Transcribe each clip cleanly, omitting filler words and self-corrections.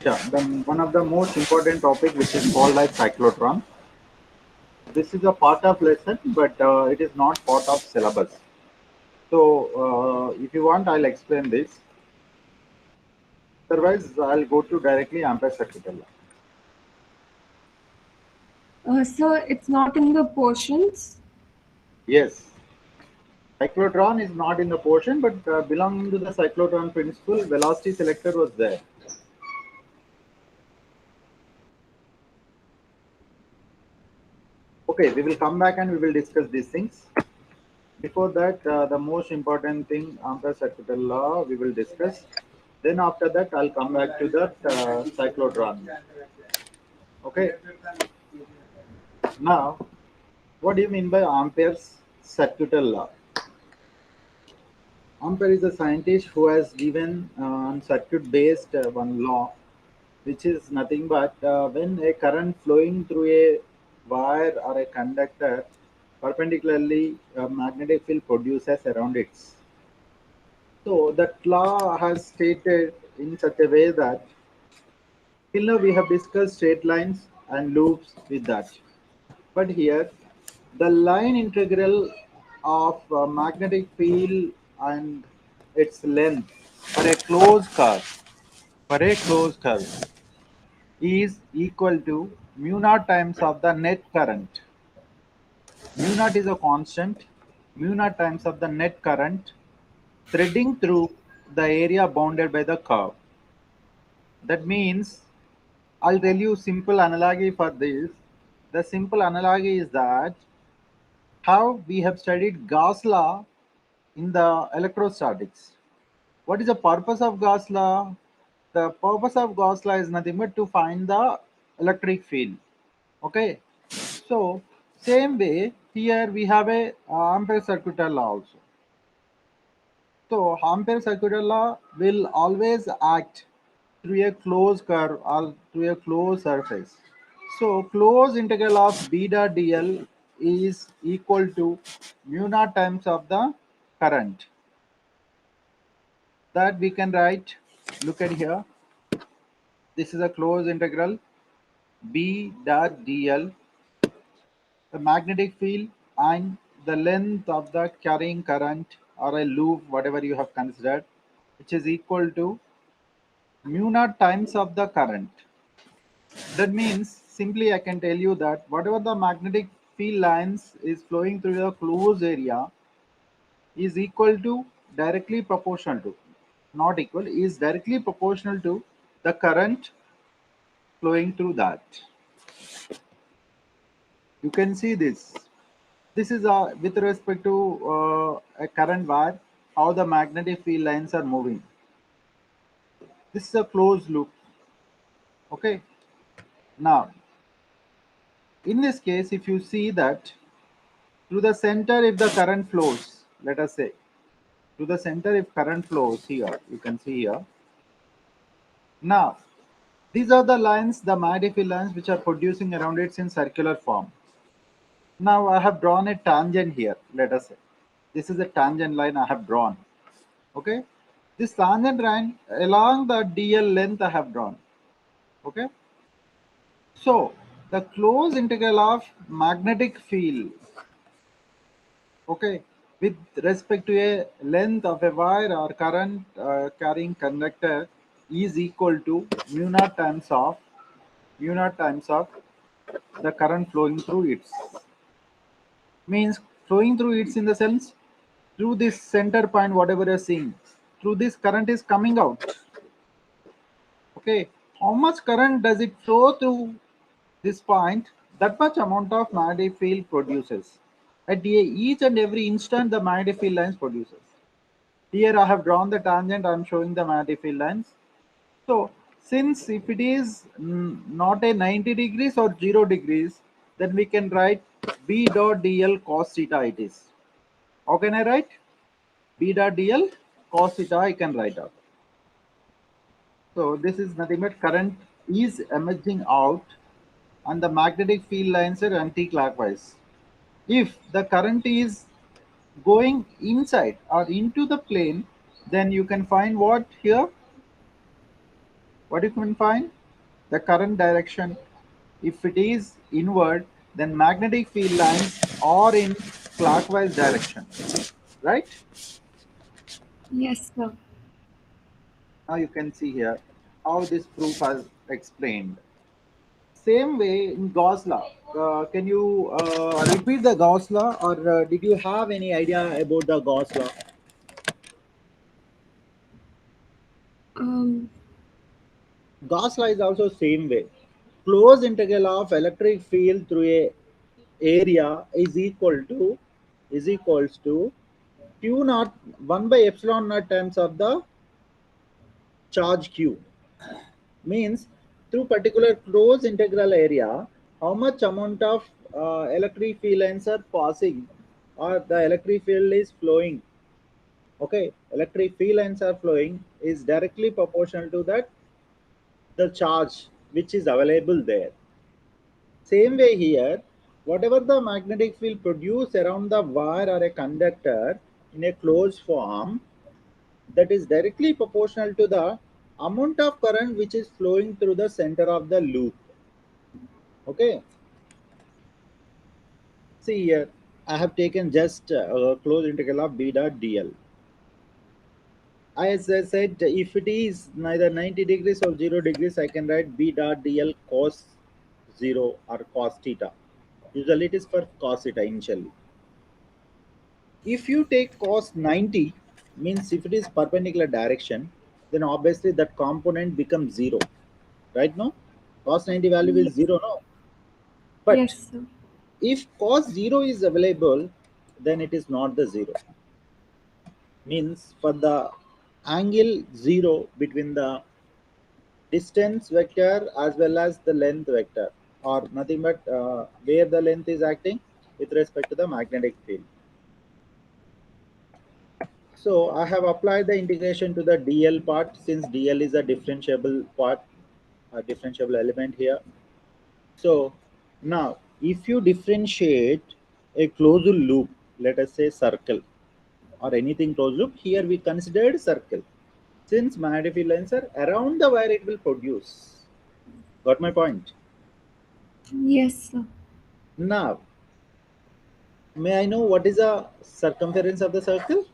Yeah, one of the most important topic which is called like cyclotron. This is a part of lesson, but it is not part of syllabus. So, if you want, I'll explain this. Otherwise, I'll go to directly Ampere circuit law. So it's not in the portions. Yes, cyclotron is not in the portion, but belonging to the cyclotron principle, velocity selector was there. Okay, we will come back and we will discuss these things. Before that, the most important thing, Ampere circuit law, we will discuss. Then after that, I'll come back to that cyclotron. Okay. Now, what do you mean by Ampere's circuital law? Ampere is a scientist who has given on circuit-based one law, which is nothing but when a current flowing through a wire or a conductor perpendicularly a magnetic field produces around it. So that law has stated in such a way that till now we have discussed straight lines and loops with that. But here, the line integral of magnetic field and its length for a closed curve is equal to mu naught times of the net current. Mu naught is a constant. Mu naught times of the net current threading through the area bounded by the curve. That means I'll tell you simple analogy for this. The simple analogy is that how we have studied Gauss law in the electrostatics. What is the purpose of Gauss law? The purpose of Gauss law is nothing but to find the electric field. Okay. So same way here we have a Ampere circuital law also. So Ampere circuital law will always act through a closed curve or through a closed surface. So closed integral of b dot dl is equal to mu naught times of the current. That we can write, look at here, this is a closed integral b dot dl, the magnetic field and the length of the carrying current or a loop, whatever you have considered, which is equal to mu naught times of the current. That means simply I can tell you that whatever the magnetic field lines is flowing through the closed area is equal to directly proportional to, not equal, is directly proportional to the current flowing through that. You can see this. This is with respect to a current wire, how the magnetic field lines are moving. This is a closed loop. Okay. Now, in this case, if you see that through the center, if the current flows, let us say, to the center, if current flows here, you can see here. Now, these are the lines, the magnetic field lines, which are producing around it in circular form. Now, I have drawn a tangent here, let us say. This is a tangent line I have drawn. Okay. This tangent line along the dl length I have drawn. Okay. So, the closed integral of magnetic field, okay, with respect to a length of a wire or current carrying conductor is equal to mu naught times of the current flowing through it. Means flowing through it in the sense through this center point, whatever you're seeing, through this current is coming out. Okay, how much current does it flow through this point? That much amount of magnetic field produces. At each and every instant, the magnetic field lines produces. Here I have drawn the tangent, I am showing the magnetic field lines. So, since if it is not a 90 degrees or 0 degrees, then we can write B dot dl cos theta it is. How can I write? B dot dl cos theta I can write out. So, this is nothing but current is emerging out and the magnetic field lines are anti-clockwise. If the current is going inside or into the plane, then you can find what here? What you can find? the current direction. If it is inward, then magnetic field lines are in clockwise direction, right? Yes, sir. Now you can see here how this proof has explained. Same way in Gauss law. Can you repeat the Gauss law, or did you have any idea about the Gauss law? Um, Gauss law is also same way. Closed integral of electric field through a area is equals to q naught 1 by epsilon naught times of the charge q. Means through particular closed integral area, how much amount of electric field lines are passing, or the electric field is flowing. Okay, electric field lines are flowing is directly proportional to that the charge which is available there. Same way here, whatever the magnetic field produced around the wire or a conductor in a closed form, that is directly proportional to the amount of current which is flowing through the center of the loop. Okay, see here, I have taken just a closed integral of b dot dl. As I said, if it is neither 90 degrees or 0 degrees, I can write b dot dl cos 0 or cos theta. Usually it is for cos theta initially. If you take cos 90, means if it is perpendicular direction, then obviously that component becomes 0. Right now? Cos 90 value is yes, 0, no? But yes, sir. if cos 0 is available, then it is not the 0. Means for the angle 0 between the distance vector as well as the length vector, or nothing but where the length is acting with respect to the magnetic field. So I have applied the integration to the dl part, since dl is a differentiable part, a differentiable element here. So now if you differentiate a closed loop, let us say circle or anything closed loop, here we considered circle. Since magnetic field lines are around the wire, it will produce. Got my point? Yes, sir. Now, may I know what is the circumference of the circle?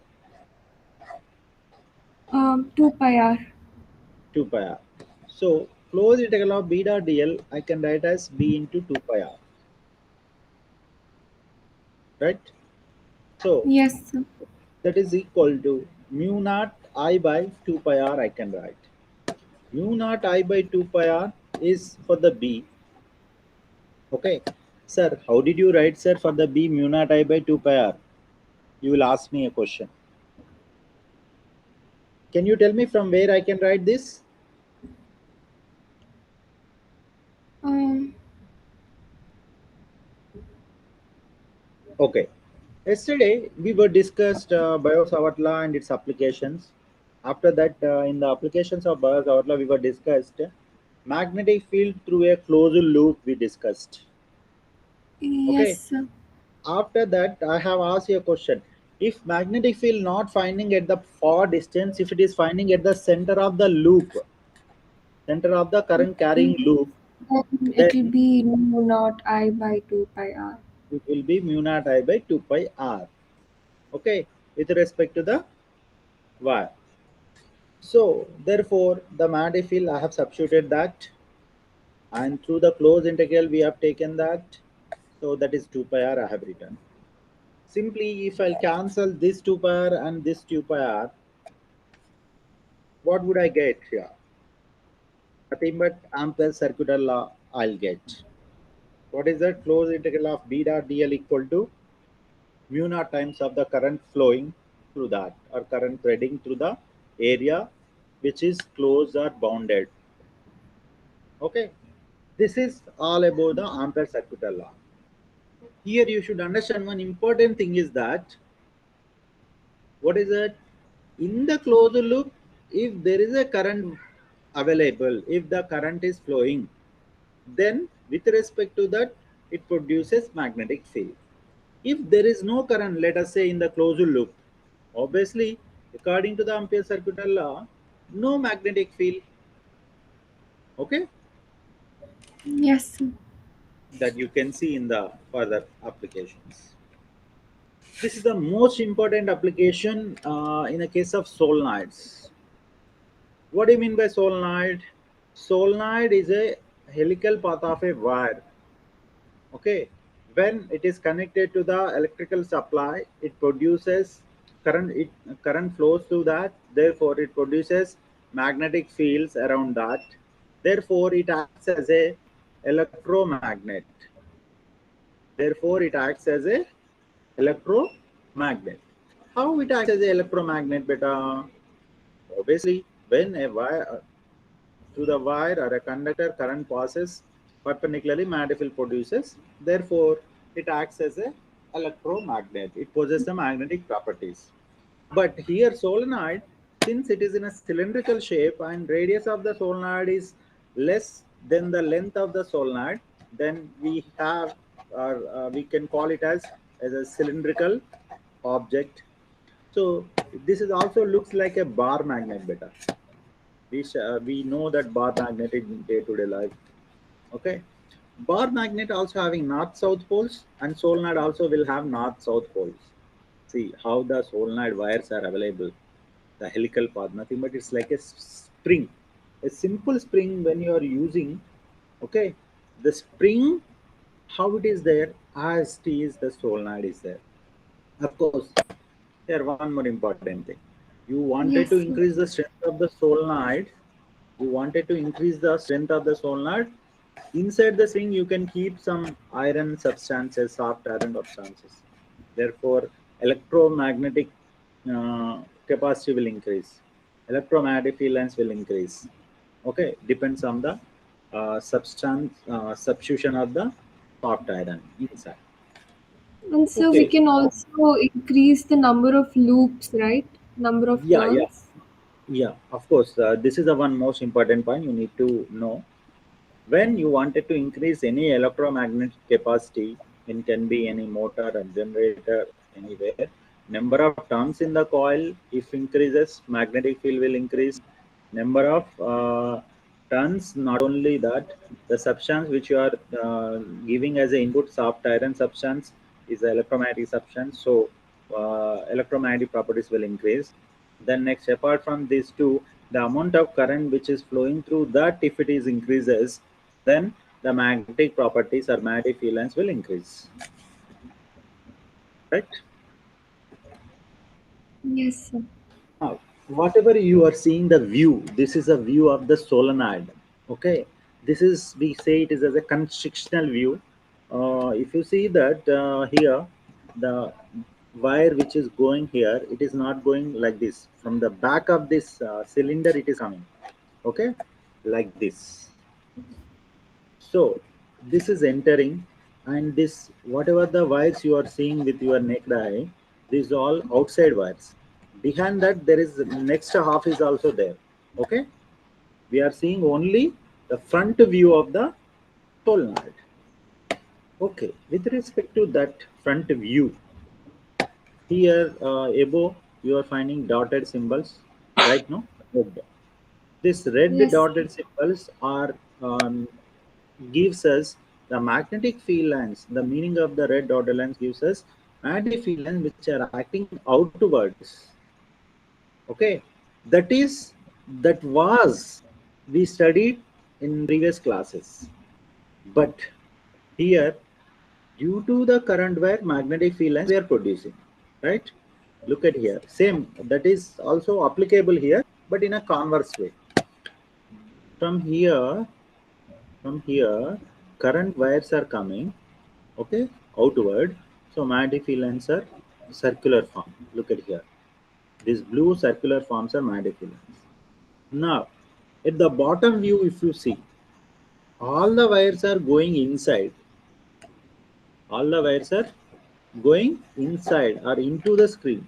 2 pi r. 2 pi r. So, closed integral of b dot dl, I can write as b into 2 pi r, right? So, Yes, sir. that is equal to mu naught I by 2 pi r, I can write. Mu naught I by 2 pi r is for the b. Okay. Sir, how did you write, sir, for the b mu naught I by 2 pi r? You will ask me a question. Can you tell me from where I can write this? Um, Okay. Yesterday we were discussed Bio-Savart law and its applications. After that, in the applications of Bio-Savart law, we were discussed magnetic field through a closed loop. We discussed. yes, Okay. sir. After that, I have asked you a question. If magnetic field not finding at the far distance, if it is finding at the center of the loop, center of the current carrying loop, Then it will then be mu naught I by 2 pi r. it will be mu naught I by 2 pi r. Okay, with respect to the wire. So therefore, the magnetic field I have substituted that, and through the closed integral we have taken that. So that is 2 pi r I have written. Simply, if I'll cancel this 2 pi r and this 2 pi r, what would I get here? Nothing but Ampere's circular law I'll get. What is that? Closed integral of b dot dl equal to mu naught times of the current flowing through that, or current threading through the area which is closed or bounded. Okay, this is all about the Ampere circular law. Here you should understand one important thing is that, what is that? In the closed loop, if there is a current available, if the current is flowing, then with respect to that, it produces magnetic field. If there is no current, let us say in the closed loop, obviously, according to the Ampere circular law, no magnetic field. Okay. Yes, sir. that you can see in the further applications. This is the most important application in a case of solenoids. What do you mean by solenoid? Solenoid is a helical path of a wire. Okay, when it is connected to the electrical supply, it produces current. Current flows through that. Therefore, it produces magnetic fields around that. Therefore, it acts as a electromagnet. Therefore, it acts as a electromagnet. How it acts as a electromagnet, beta? Obviously, when a wire through the wire or a conductor current passes perpendicularly, magnetic field produces. Therefore, it acts as a electromagnet. It possesses the magnetic properties. But here solenoid, since it is in a cylindrical shape and radius of the solenoid is less than the length of the solenoid, then we have, or we can call it as a cylindrical object. So this is also looks like a bar magnet, beta. We know that bar magnet in day-to-day life. Okay, bar magnet also having north-south poles, and solenoid also will have north-south poles. See how the solenoid wires are available. The helical path, nothing but it's like a spring, a simple spring when you are using. Okay, the spring, how it is there, as it is the solenoid is there. Of course, here one more important thing. You wanted to Yes, sir. increase the strength of the solenoid. You wanted to increase the strength of the solenoid. Inside the spring, you can keep some iron substances, soft iron substances. Therefore, electromagnetic capacity will increase. Electromagnetic field lines will increase. Okay, depends on the substance substitution of the soft iron inside. And so we Okay, can also increase the number of loops, right? Number of yeah, yeah, turns. yeah. Of course, this is the one most important point you need to know. When you wanted to increase any electromagnetic capacity, it can be any motor or generator, anywhere, number of turns in the coil, if increases, magnetic field will increase. Number of turns, not only that, the substance which you are giving as an input, soft iron substance, is electromagnetic substance. So electromagnetic properties will increase. Then next, apart from these two, the amount of current which is flowing through that, if it is increases, then the magnetic properties or magnetic field lines will increase. Right? Yes, sir. Now, whatever you are seeing the view, this is a view of the solenoid. Okay, this is, we say it is as a constructional view. If you see that here, the wire which is going here, it is not going like this. From the back of this cylinder, it is coming. Okay, like this. So this is entering, and this whatever the wires you are seeing with your naked eye, these all outside wires. Behind that, there is next half is also there. Okay, we are seeing only the front view of the solenoid. Okay, with respect to that front view, here above you are finding dotted symbols, right? No, red. This red Yes. dotted symbols are gives us the magnetic field lines. The meaning of the red dotted lines gives us magnetic field lines which are acting outwards. Okay, that is, that was we studied in previous classes, but here, due to the current where magnetic field lines we are producing, right? Look at here, same, that is also applicable here, but in a converse way. From here, from here, current wires are coming, okay, outward. So magnetic field lines are circular form. Look at here. These blue circular forms are magnetic field lines. Now, at the bottom view, if you see, all the wires are going inside. All the wires are going inside or into the screen.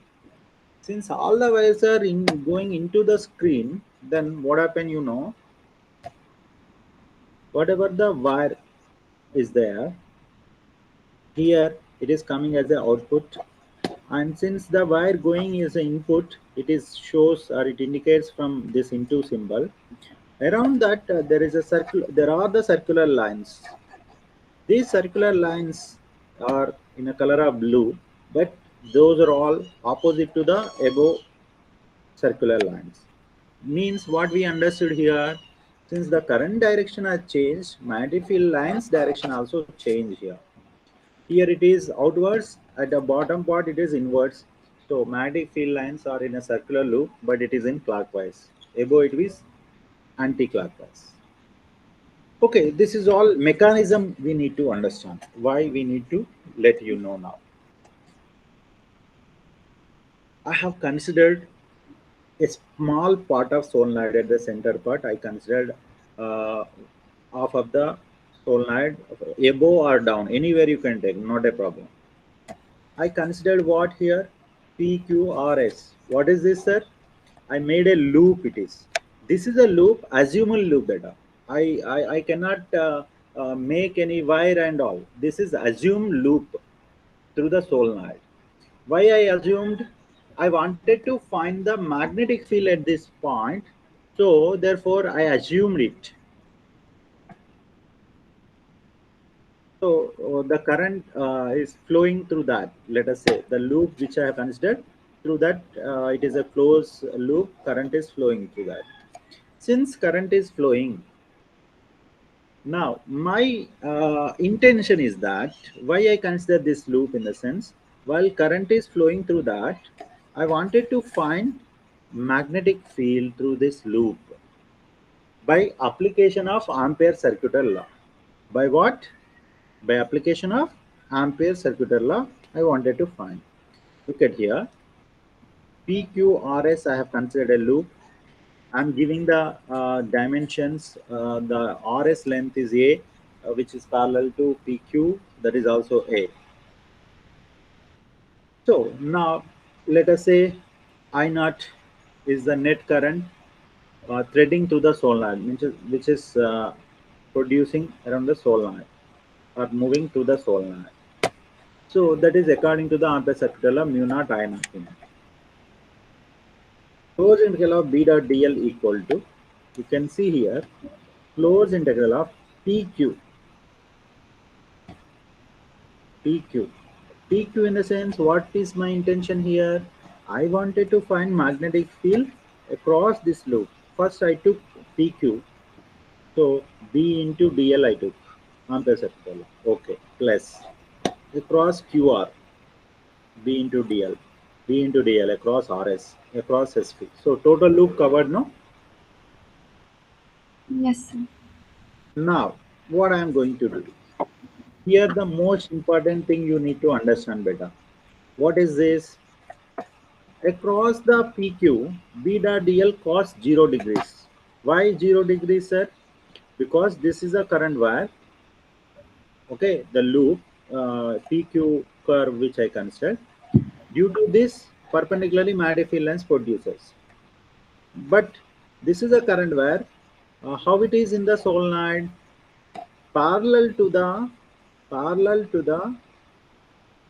Since all the wires are going into the screen, then what happen? You know, whatever the wire is there, here it is coming as the output, and since the wire going is an input, it is shows or it indicates from this into symbol. Around that, there is a circle. There are the circular lines. These circular lines are in a color of blue, but those are all opposite to the above circular lines. Means what we understood here, since the current direction has changed, magnetic field lines direction also change here. Here it is outwards, at the bottom part it is inwards. So magnetic field lines are in a circular loop, but it is in clockwise. Above it is anti-clockwise. Okay, this is all mechanism we need to understand. Why we need to let you know now. I have considered a small part of solenoid at the center part. I considered uh, half of the solenoid above or down, anywhere you can take, not a problem. I considered what here? PQRS. What is this, sir? I made a loop. It is. This is a loop, assumed loop data. I cannot make any wire and all. This is assumed loop through the solenoid. Why I assumed? I wanted to find the magnetic field at this point. So therefore I assumed it. So the current is flowing through that. Let us say the loop which I have considered through that it is a closed loop. Current is flowing through that. Since current is flowing, now my intention is that why I consider this loop in the sense while current is flowing through that, I wanted to find magnetic field through this loop by application of Ampere circuital law. By what? By application of Ampere circuital law, I wanted to find. Look at here. PQRS, I have considered a loop. I'm giving the dimensions. The RS length is A, which is parallel to PQ, that is also A. So now let us say I naught is the net current threading through the solenoid, which is producing around the solenoid or moving through the solenoid. So that is according to the Ampere circuital law mu naught I naught. Closed integral of B dot dl equal to, you can see here, closed integral of PQ. PQ. PQ in the sense, what is my intention here? I wanted to find magnetic field across this loop. First I took PQ. So B into dl I took. Ampere circuital law. Okay. Plus across QR. B into dl. B into dl across RS. Across SP. So total loop covered, no? Yes, sir. Now, what I am going to do? Here, the most important thing you need to understand better. What is this? Across the PQ, B dot dl cos 0 degrees. Why 0 degrees, sir? Because this is a current wire. Okay, the loop PQ curve which I considered. Due to this, perpendicularly magnetic field lines produces. But this is a current wire. How it is in the solenoid? Parallel to the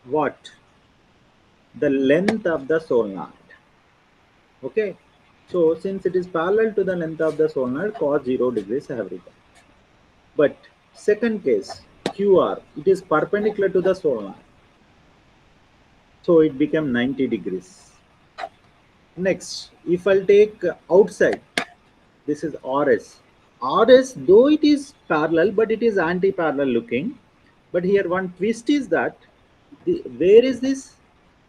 what? The length of the solenoid. Okay, so since it is parallel to the length of the solenoid, cos 0 degrees I have written. But second case, QR, it is perpendicular to the solenoid, so it became 90 degrees. Next, if I'll take outside, this is RS. RS, though it is parallel, but it is anti-parallel looking. But here one twist is that, where is this?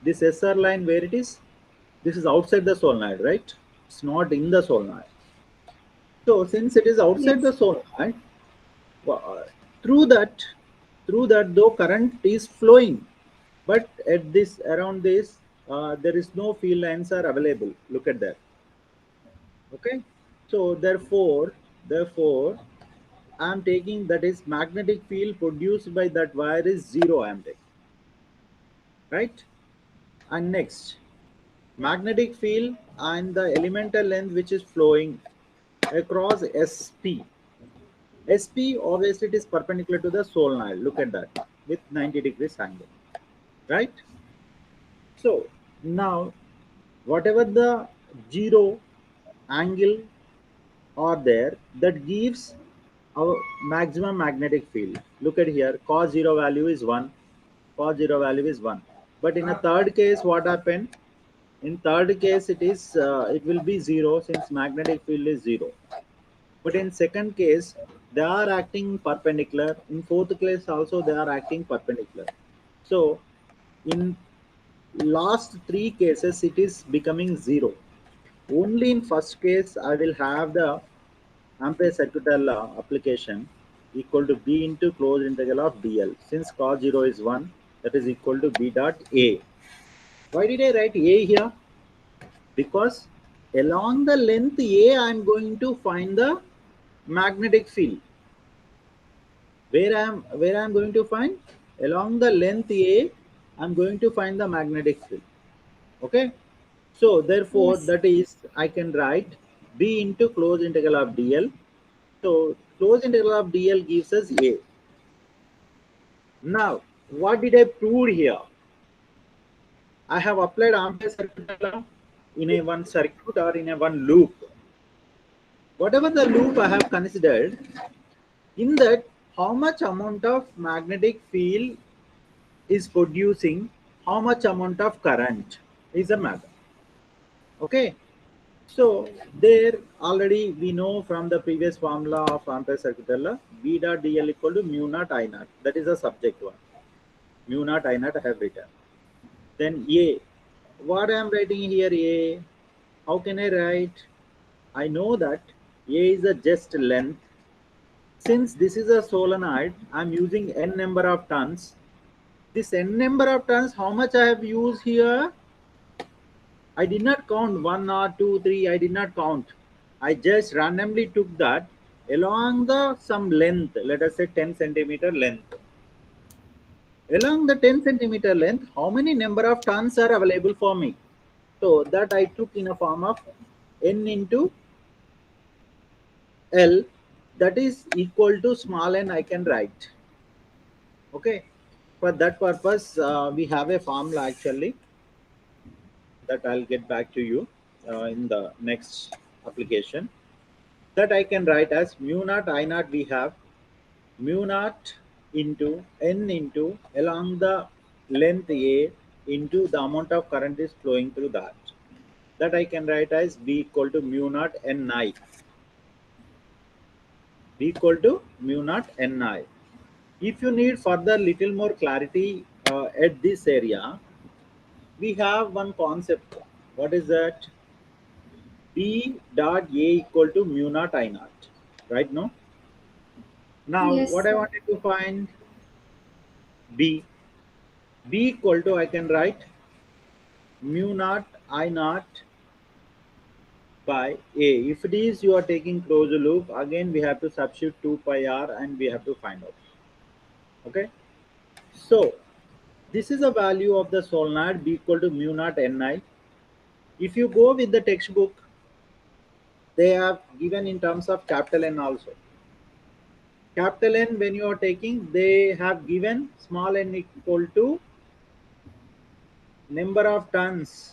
This SR line, where it is? This is outside the solenoid, right? It's not in the solenoid. So since it is outside the Yes. solenoid, uh, through that, though current is flowing, but at this around this, there is no field lines are available. Look at that. Okay. So therefore, I'm taking that is magnetic field produced by that wire is zero. I'm taking, right. And next, magnetic field and the elemental length which is flowing across SP. SP obviously it is perpendicular to the solenoid. Look at that with 90 degrees angle, right? So now whatever the zero angle are there that gives our maximum magnetic field. Look at here, cos 0 value is 1, cos 0 value is 1. But in a third case, what happened? In third case, it will be 0 since magnetic field is 0. But in second case, they are acting perpendicular. In fourth case also, they are acting perpendicular. So in last three cases, it is becoming 0. Only in first case, I will have the Ampere circuital application equal to B into closed integral of dl. Since cos 0 is 1, that is equal to B dot A. Why did I write A here? Because along the length A, I am going to find the magnetic field. Where I am going to find? Along the length A, I am going to find the magnetic field. Okay. So therefore, Yes. that is I can write B into closed integral of dl. So closed integral of dl gives us A. Now, what did I prove here? I have applied Ampere circuit law in a one circuit or in a one loop. Whatever the loop I have considered, in that how much amount of magnetic field is producing, how much amount of current is a matter. Okay. So there already we know from the previous formula of Ampere circuit law, B dot dl equal to mu naught I naught. That is the subject one. Mu naught I naught I have written. Then A. What I am writing here A? How can I write? I know that A is a just length. Since this is a solenoid, I am using n number of turns. This n number of turns, how much I have used here? I did not count 1 or 2, 3. I did not count. I just randomly took that along the some length, let us say 10 centimeter length. Along the 10 centimeter length, how many number of turns are available for me? So that I took in a form of n into L, that is equal to small n I can write. Okay. For that purpose, we have a formula actually that I'll get back to you in the next application. That I can write as mu naught I naught we have mu naught into n into along the length A into the amount of current is flowing through that. That I can write as B equal to mu naught Ni. B equal to mu naught Ni. If you need further little more clarity at this area, we have one concept. What is that? B dot A equal to mu naught I naught. Right now? Now, Yes, what I sir. wanted to find B. B equal to, I can write mu naught I naught by A. If it is you are taking closed loop, again we have to substitute 2 pi r and we have to find out. Okay. So, this is a value of the solenoid B equal to mu naught Ni. If you go with the textbook, they have given in terms of capital N also. Capital N, when you are taking, they have given small n equal to number of turns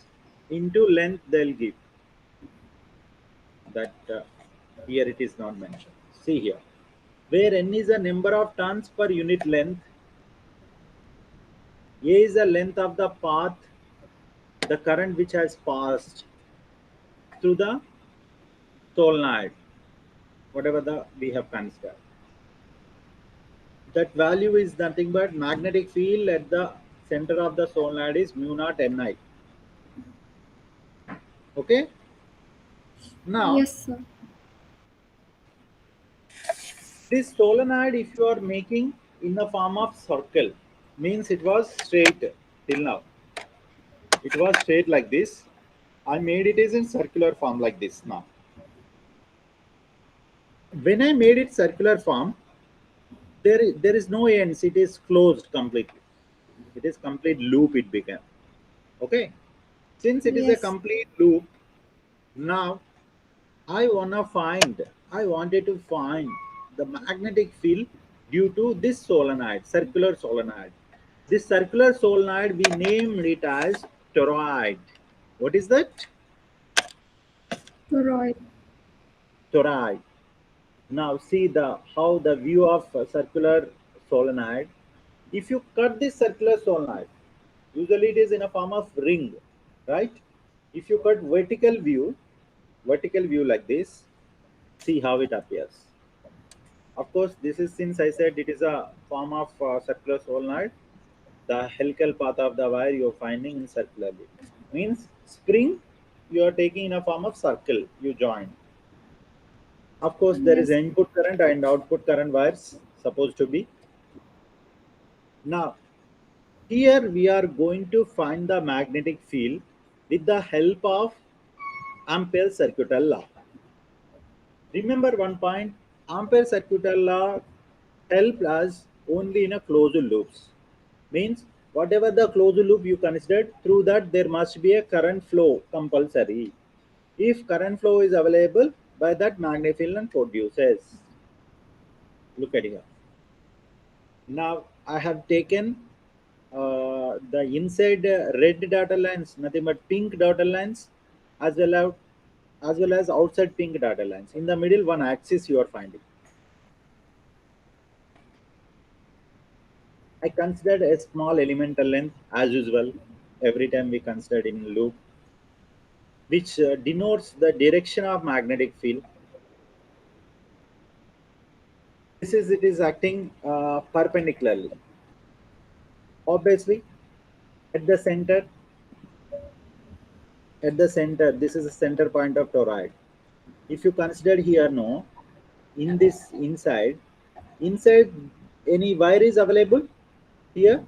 into length they'll give. That here it is not mentioned. See here, where n is the number of turns per unit length, A is the length of the path, the current which has passed through the solenoid, whatever the we have considered. That value is nothing but magnetic field at the center of the solenoid is mu naught Ni. Okay. Now, Yes, sir. this solenoid, if you are making in the form of circle, means it was straight till now. It was straight like this. I made it is in circular form like this now. When I made it circular form, there is no ends. It is closed completely. It is complete loop it became. Okay. Since it is a Yes. complete loop, now I wanted to find the magnetic field due to this solenoid, circular solenoid. This circular solenoid, we named it as toroid. What is that? Right. toroid. Now see the how the view of a circular solenoid. If you cut this circular solenoid, usually it is in a form of ring, right? If you cut vertical view like this, see how it appears. Of course, this is since I said it is a form of circular solenoid. The helical path of the wire you are finding in circularly means spring you are taking in a form of circle. You join. Of course, there is Yes. input current and output current wires supposed to be. Now, here we are going to find the magnetic field with the help of Ampere's circuital law. Remember one point, Ampere's circuital law helped us only in a closed loops. Means whatever the closed loop you considered, through that there must be a current flow compulsory. If current flow is available, by that magnetic field produces. Look at here. Now I have taken the inside red dotted lines, nothing but pink dotted lines, as well as outside pink dotted lines. In the middle, one axis you are finding. I considered a small elemental length as usual. Every time we considered in loop, which denotes the direction of magnetic field. This is it is acting perpendicularly. Obviously, at the center, this is the center point of toroid. If you consider here, no, in this inside any wire is available here.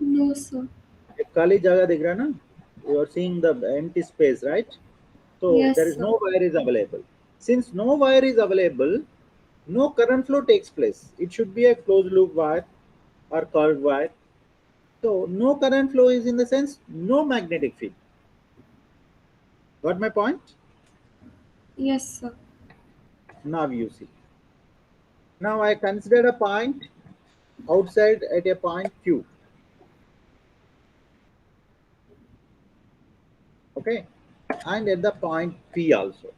No, sir. एक खाली जगह दिख रहा है ना? You are seeing the empty space, right? So Yes, there is sir. no wire is available. Since no wire is available, no current flow takes place. It should be a closed loop wire or curved wire. So no current flow is in the sense no magnetic field. Got my point? Yes, sir. Now you see. Now I consider a point outside at a point Q. Okay, and at the point P also.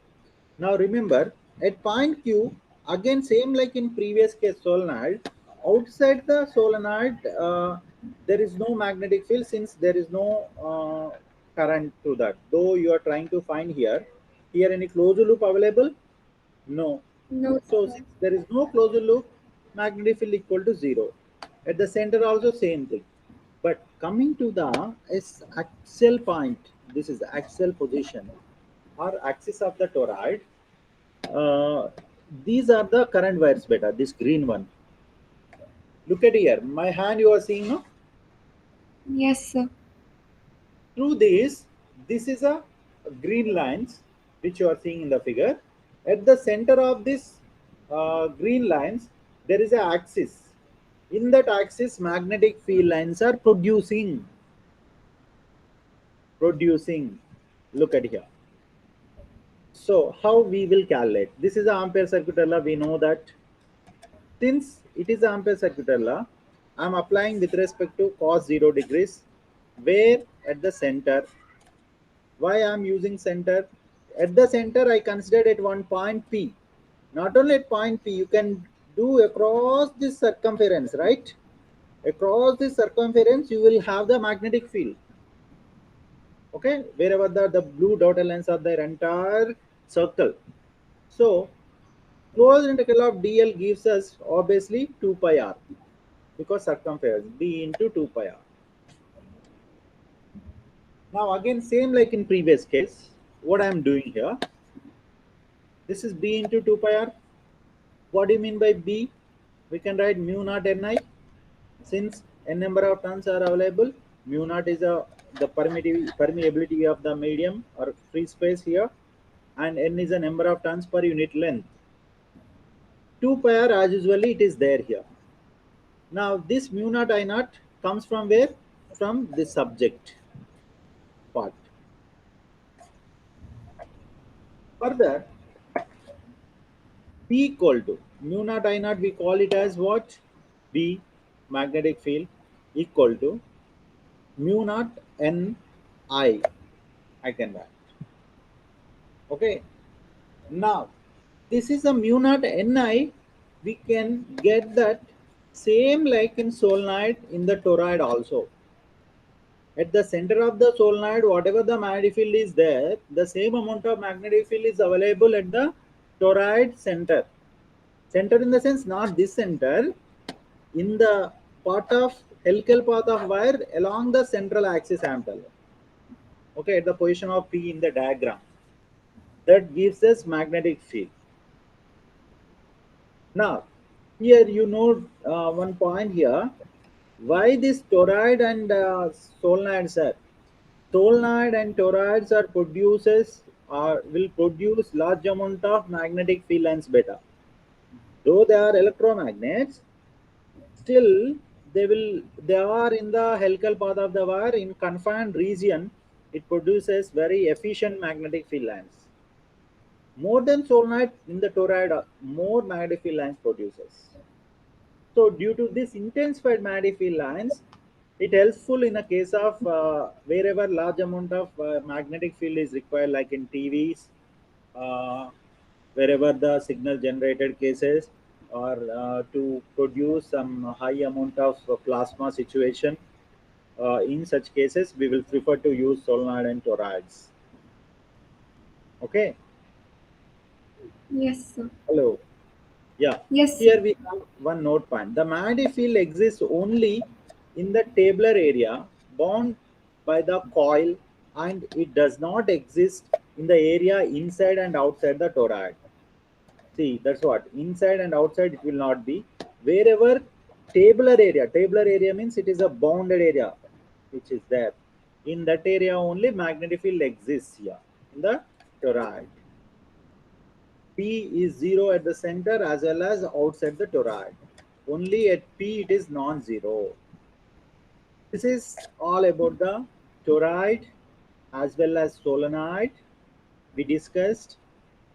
Now remember, at point Q, again same like in previous case solenoid, outside the solenoid there is no magnetic field since there is no current to that. Though you are trying to find here any closed loop available? No. No, So sir. since there is no closed loop, magnetic field equal to zero. At the center also same thing. But coming to the axial point, this is the axial position or axis of the toroid. Uh, these are the current wires beta, this green one. Look at here, my hand you are seeing, no? Yes, sir. Through this is a green lines which you are seeing in the figure. At the center of this green lines, there is a axis. In that axis, magnetic field lines are producing. Look at here. So how we will calculate? This is the Ampere circuital law. We know that since it is the Ampere circuital law, I am applying with respect to cos 0 degrees, where at the center. Why I am using center? At the center, I considered at one point P. Not only at point P, you can do across this circumference, right? Across this circumference, you will have the magnetic field. Okay, wherever the blue dotted lines are their entire circle. So closed integral of dl gives us obviously 2 pi r because circumference b into 2 pi r. Now again same like in previous case, what I am doing here, this is b into 2 pi r. What do you mean by b? We can write mu naught ni. Since n number of turns are available, mu naught is the permeability of the medium or free space here, and n is the number of turns per unit length. 2 pi r as usually it is there here. Now this mu naught I naught comes from where? From this subject part. Further, P equal to mu naught I naught, we call it as what? B, magnetic field, equal to mu naught N I. I can write. Okay. Now this is a mu naught Ni. We can get that same like in solenoid in the toroid also. At the center of the solenoid, whatever the magnetic field is there, the same amount of magnetic field is available at the toroid center. Center in the sense not this center, in the part of helical path of wire along the central axis I am telling. Okay, at the position of P in the diagram. That gives us magnetic field. Now, here you know one point here. Why this toroid and solenoid, sir? Solenoid and toroids are produces or will produce large amount of magnetic field lines beta. Though they are electromagnets, still they are in the helical path of the wire in confined region. It produces very efficient magnetic field lines. More than solenoid in the toroid, more magnetic field lines produces. So due to this intensified magnetic field lines, it helpful in a case of wherever large amount of magnetic field is required, like in TVs, uh, wherever the signal generated cases, or to produce some high amount of plasma situation. In such cases, we will prefer to use solenoid and toroids. Okay. Yes, sir. Hello. Yeah, Yes, sir. here we have one note point. The magnetic field exists only in the tabular area bound by the coil, and it does not exist in the area inside and outside the toroid. See, that's what. Inside and outside it will not be. Wherever tabular area means it is a bounded area which is there. In that area only magnetic field exists here in the toroid. P is 0 at the center as well as outside the toroid. Only at P it is non-zero. This is all about the toroid as well as solenoid. We discussed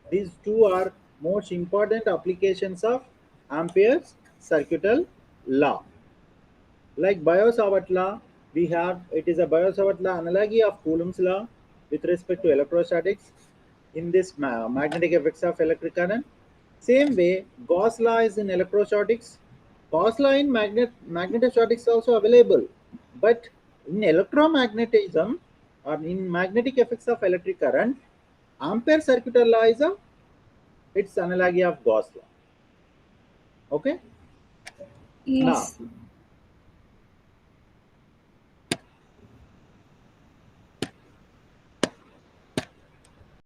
these two are most important applications of Ampere's circuital law. Like Biot-Savart law, we have it is a Biot-Savart law analogy of Coulomb's law with respect to electrostatics in this magnetic effects of electric current. Same way, Gauss law is in electrostatics. Gauss law in magnetostatics also available, but in electromagnetism or in magnetic effects of electric current, Ampere circuital law is a its analogy of Gauss law. Okay. Now, Yes.